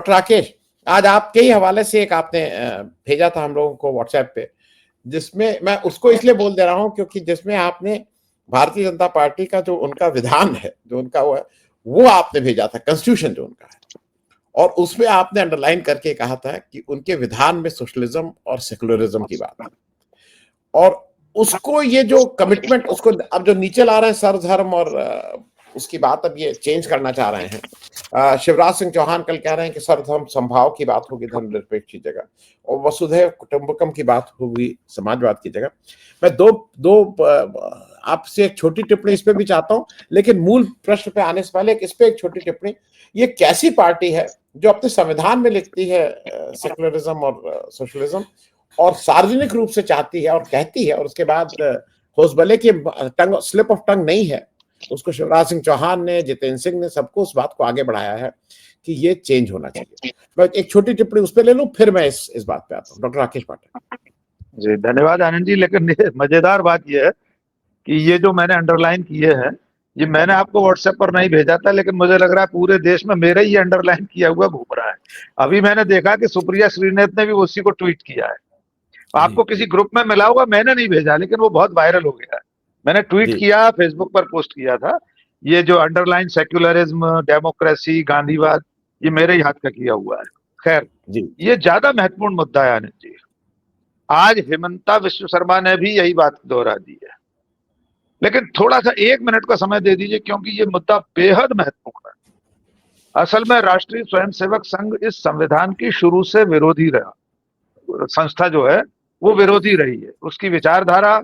Doctor Rakesh, आज आपके ही हवाले से एक आपने भेजा था हम लोगों को व्हाट्सएप पे, जिसमें मैं उसको इसलिए बोल दे रहा हूं क्योंकि जिसमें आपने भारतीय जनता पार्टी का जो उनका विधान है, जो उनका वो आपने भेजा था, कॉन्स्टिट्यूशन जो उनका है, और उसमें आपने अंडरलाइन करके कहा था कि उनके विधान में सोशलिज्म और सेकुलरिज्म की बात है, और उसको ये जो कमिटमेंट उसको अब जो नीचे ला रहे हैं सर्वधर्म और उसकी बात अब ये चेंज करना चाह रहे हैं। शिवराज सिंह चौहान कल कह रहे हैं कि सर्वधर्म संभाव की बात होगी धर्मनिरपेक्ष की जगह, और वसुधैव कुटुंबकम की बात होगी समाजवाद की जगह। मैं दो आपसे एक छोटी टिप्पणी इस पे भी चाहता हूं, लेकिन मूल प्रश्न पे आने से पहले इस पे एक छोटी टिप्पणी, ये कैसी पार्टी है जो अपने संविधान में लिखती है सेकुलरिज्म और सोशलिज्म, और सार्वजनिक रूप से चाहती है और कहती है, और उसके बाद होसबले की टंग स्लिप ऑफ टंग नहीं है, उसको शिवराज सिंह चौहान ने, जितेंद्र सिंह ने, सबको उस बात को आगे बढ़ाया है कि ये चेंज होना चाहिए। मैं एक छोटी टिप्पणी उस पर ले लूं, फिर मैं इस बात पे आता हूं। डॉक्टर राकेश पाठक जी, धन्यवाद आनंद जी। लेकिन मजेदार बात यह है कि ये जो मैंने अंडरलाइन किए हैं, ये मैंने आपको व्हाट्सएप पर नहीं भेजा था, लेकिन मुझे लग रहा है पूरे देश में मेरे ही अंडरलाइन किया हुआ घूम रहा है। अभी मैंने देखा कि सुप्रिया श्रीनेत ने भी उसी को ट्वीट किया है। आपको किसी ग्रुप में मिला होगा, मैंने नहीं भेजा, लेकिन वो बहुत वायरल हो गया है। मैंने ट्वीट किया, फेसबुक पर पोस्ट किया था। ये जो अंडरलाइन सेक्युलरिज्म, डेमोक्रेसी, गांधीवाद, ये मेरे ही हाथ का किया हुआ है। खैर, ये ज्यादा महत्वपूर्ण मुद्दा है आनंद जी। आज हिमंता विश्व शर्मा ने भी यही बात दोहरा दी है, लेकिन थोड़ा सा 1 मिनट का समय दे दीजिए, क्योंकि ये मुद्दा बेहद महत्वपूर्ण है। असल में राष्ट्रीय स्वयंसेवक संघ इस संविधान की शुरू से विरोधी रहा, संस्था जो है वो विरोधी रही है। उसकी विचारधारा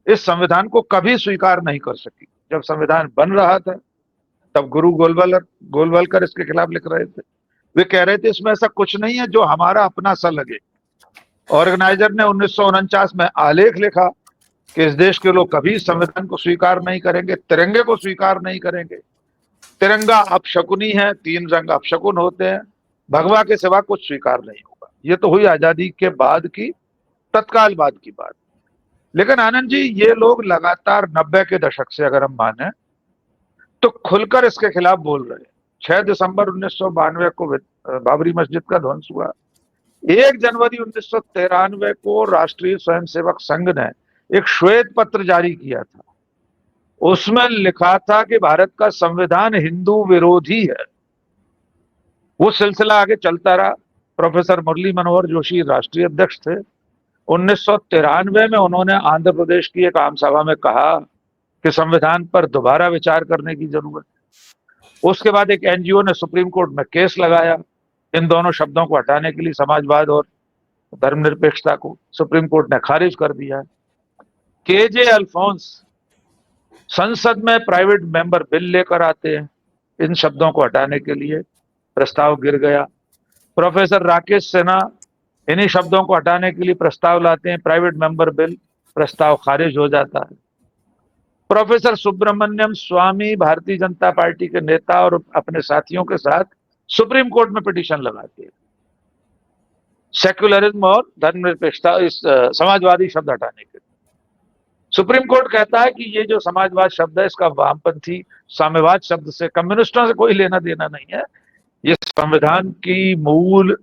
इस संविधान को कभी स्वीकार नहीं कर सकी। जब संविधान बन रहा था तब गुरु गोलवलकर इसके खिलाफ लिख रहे थे। वे कह रहे थे इसमें ऐसा कुछ नहीं है जो हमारा अपना सा लगे। ऑर्गेनाइजर ने 1949 में आलेख लिखा कि इस देश के लोग कभी संविधान को स्वीकार नहीं करेंगे, तिरंगे को स्वीकार नहीं करेंगे। तिरंगा अपशकुनी है, 3 रंग अपशकुन होते हैं, भगवा के सिवा कुछ स्वीकार नहीं होगा। ये तो हुई आजादी के बाद की, तत्काल बाद की बात। लेकिन आनंद जी, ये लोग लगातार 90 के दशक से अगर हम माने तो खुलकर इसके खिलाफ बोल रहे हैं। 6 दिसंबर 1992 को बाबरी मस्जिद का ध्वंस हुआ। 1 जनवरी 1993 को राष्ट्रीय स्वयंसेवक संघ ने एक श्वेत पत्र जारी किया था। उसमें लिखा था कि भारत का संविधान हिंदू विरोधी है। वो सिलसिला आगे चलता रहा। प्रोफेसर मुरली मनोहर जोशी राष्ट्रीय अध्यक्ष थे। 1993 में उन्होंने आंध्र प्रदेश की एक आम सभा में कहा कि संविधान पर दोबारा विचार करने की जरूरत है। उसके बाद एक एनजीओ ने सुप्रीम कोर्ट में केस लगाया इन दोनों शब्दों को हटाने के लिए, समाजवाद और धर्मनिरपेक्षता को। सुप्रीम कोर्ट ने खारिज कर दिया। केजे अल्फोंस संसद में प्राइवेट मेंबर बिल लेकर आते हैं इन शब्दों को हटाने के लिए, प्रस्ताव गिर गया। प्रोफेसर राकेश सिन्हा इन्हीं शब्दों को हटाने के लिए प्रस्ताव लाते हैं, प्राइवेट मेंबर बिल, प्रस्ताव खारिज हो जाता है। प्रोफेसर सुब्रमण्यम स्वामी भारतीय जनता पार्टी के नेता और अपने साथियों के साथ सुप्रीम कोर्ट में पिटीशन लगाते हैं सेक्युलरिज्म और धर्मनिरपेक्षता, इस समाजवादी शब्द हटाने के लिए। सुप्रीम कोर्ट कहता है कि ये जो समाजवाद शब्द है, इसका वामपंथी साम्यवाद शब्द से, कम्युनिस्टों से कोई लेना देना नहीं है। ये संविधान की मूल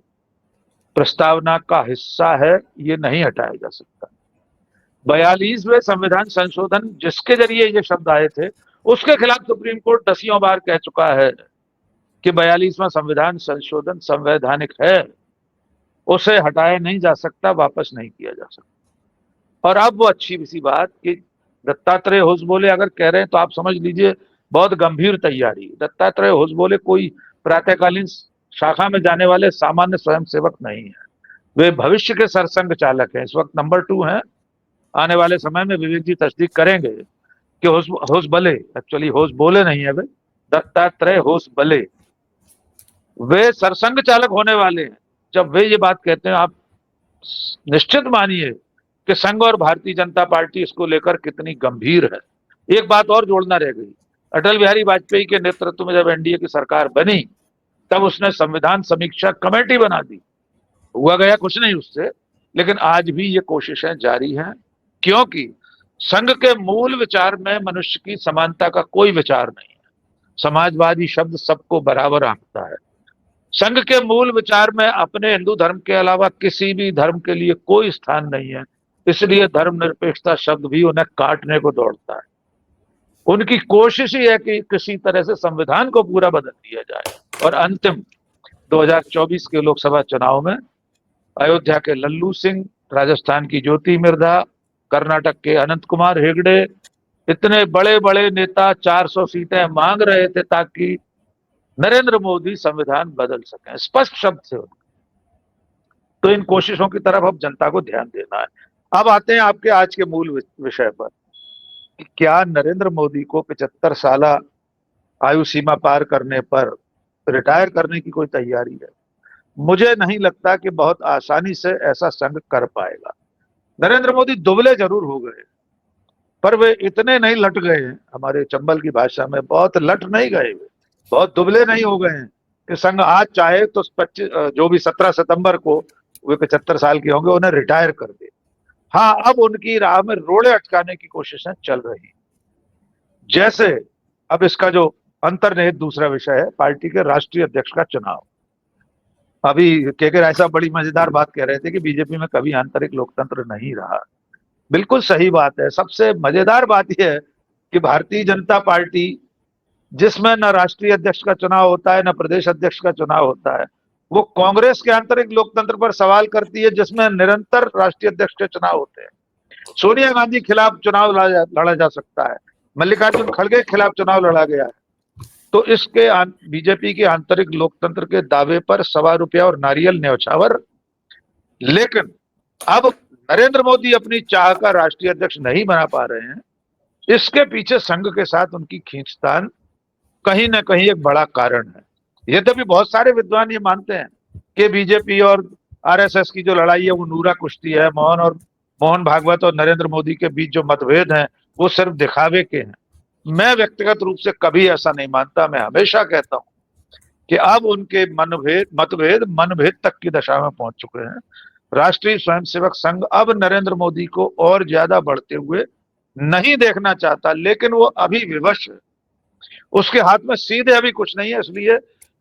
प्रस्तावना का हिस्सा है, ये नहीं हटाया जा सकता। 42वें संविधान संशोधन जिसके जरिए ये शब्द आए थे, उसके खिलाफ सुप्रीम कोर्ट दसियों बार कह चुका है कि 42वां संविधान संशोधन संवैधानिक है, उसे हटाया नहीं जा सकता, वापस नहीं किया जा सकता। और अब वो अच्छी सी बात कि दत्तात्रेय होसबोले अगर कह रहे हैं तो आप समझ लीजिए बहुत गंभीर तैयारी। दत्तात्रेय होसबोले कोई प्रातःकालीन शाखा में जाने वाले सामान्य स्वयंसेवक नहीं है, वे भविष्य के सरसंघ चालक हैं। इस वक्त नंबर 2 हैं। आने वाले समय में विवेक जी तस्दीक करेंगे कि होसबले, एक्चुअली होसबोले नहीं है, वे दत्तात्रेय होसबले, वे सरसंघ चालक होने वाले हैं। जब वे ये बात कहते हैं, आप निश्चित मानिए कि संघ और भारतीय जनता पार्टी इसको लेकर कितनी गंभीर है। एक बात और जोड़ना रह गई, अटल बिहारी वाजपेयी के नेतृत्व में जब एनडीए की सरकार बनी तब उसने संविधान समीक्षा कमेटी बना दी। हुआ गया कुछ नहीं उससे, लेकिन आज भी ये कोशिशें जारी हैं, क्योंकि संघ के मूल विचार में मनुष्य की समानता का कोई विचार नहीं है। समाजवादी शब्द सबको बराबर आंकता है। संघ के मूल विचार में अपने हिंदू धर्म के अलावा किसी भी धर्म के लिए कोई स्थान नहीं है, इसलिए धर्मनिरपेक्षता शब्द भी उन्हें काटने को दौड़ता है। उनकी कोशिश ही है कि किसी तरह से संविधान को पूरा बदल दिया जाए और अंतिम 2024 के लोकसभा चुनाव में अयोध्या के लल्लू सिंह, राजस्थान की ज्योति मिर्धा, कर्नाटक के अनंत कुमार हेगड़े, इतने बड़े बड़े नेता 400 सीटें मांग रहे थे ताकि नरेंद्र मोदी संविधान बदल सकें, स्पष्ट शब्द से। तो इन कोशिशों की तरफ अब जनता को ध्यान देना है। अब आते हैं आपके आज के मूल विषय पर कि क्या नरेंद्र मोदी को 75 साल आयु सीमा पार करने पर रिटायर करने की कोई तैयारी है? मुझे नहीं लगता कि बहुत आसानी से ऐसा संघ कर पाएगा। नरेंद्र मोदी दुबले जरूर हो गए, पर वे इतने नहीं लट गए हैं, हमारे चंबल की भाषा में बहुत लट नहीं गए, वे बहुत दुबले नहीं हो गए हैं कि संघ आज चाहे तो 25 जो भी 17 सितंबर को वे 75 साल के होंगे उन्हें रिटायर कर दे। हाँ, अब उनकी राह में रोड़े अटकाने की कोशिशें चल रही। जैसे अब इसका जो अंतर्निहित दूसरा विषय है, पार्टी के राष्ट्रीय अध्यक्ष का चुनाव। अभी के राय साहब बड़ी मजेदार बात कह रहे थे कि बीजेपी में कभी आंतरिक लोकतंत्र नहीं रहा। बिल्कुल सही बात है। सबसे मजेदार बात यह है कि भारतीय जनता पार्टी, जिसमें न राष्ट्रीय अध्यक्ष का चुनाव होता है न प्रदेश अध्यक्ष का चुनाव होता है, वो कांग्रेस के आंतरिक लोकतंत्र पर सवाल करती है, जिसमें निरंतर राष्ट्रीय अध्यक्ष के चुनाव होते हैं। सोनिया गांधी खिलाफ चुनाव लड़ा जा सकता है, मल्लिकार्जुन खड़गे के खिलाफ चुनाव लड़ा गया है। तो इसके बीजेपी के आंतरिक लोकतंत्र के दावे पर ₹1.25 और नारियल न्यौछावर। लेकिन अब नरेंद्र मोदी अपनी चाह का राष्ट्रीय अध्यक्ष नहीं बना पा रहे हैं। इसके पीछे संघ के साथ उनकी खींचतान कहीं ना कहीं एक बड़ा कारण है। यद्यपि बहुत सारे विद्वान ये मानते हैं कि बीजेपी और आरएसएस की जो लड़ाई है वो नूरा कुश्ती है, मोहन भागवत और नरेंद्र मोदी के बीच जो मतभेद हैं वो सिर्फ दिखावे के हैं। मैं व्यक्तिगत रूप से कभी ऐसा नहीं मानता। मैं हमेशा कहता हूं कि अब उनके मतभेद मनभेद तक की दशा में पहुंच चुके हैं। राष्ट्रीय स्वयंसेवक संघ अब नरेंद्र मोदी को और ज्यादा बढ़ते हुए नहीं देखना चाहता, लेकिन वो अभी विवश है। उसके हाथ में सीधे अभी कुछ नहीं है, इसलिए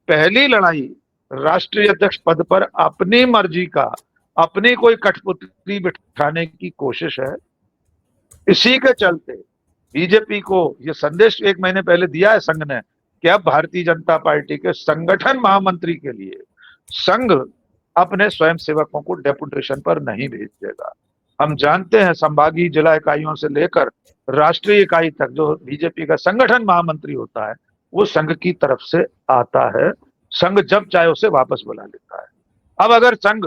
पहली लड़ाई राष्ट्रीय अध्यक्ष पद पर अपनी मर्जी का, अपनी कोई कठपुतली बिठाने की कोशिश है। इसी के चलते बीजेपी को यह संदेश 1 महीने पहले दिया है संघ ने कि अब भारतीय जनता पार्टी के संगठन महामंत्री के लिए संघ अपने स्वयंसेवकों को डेपुटेशन पर नहीं भेज देगा। हम जानते हैं संभागीय जिला इकाइयों से लेकर राष्ट्रीय इकाई तक जो बीजेपी का संगठन महामंत्री होता है वो संघ की तरफ से आता है। संघ जब चाहे उसे वापस बुला लेता है। अब अगर संघ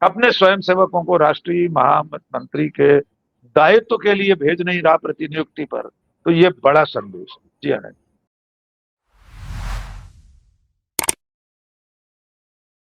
अपने स्वयंसेवकों को राष्ट्रीय महामंत्री के दायित्व के लिए भेज नहीं रहा प्रतिनियुक्ति पर, तो ये बड़ा संदेश है। जी हाँ।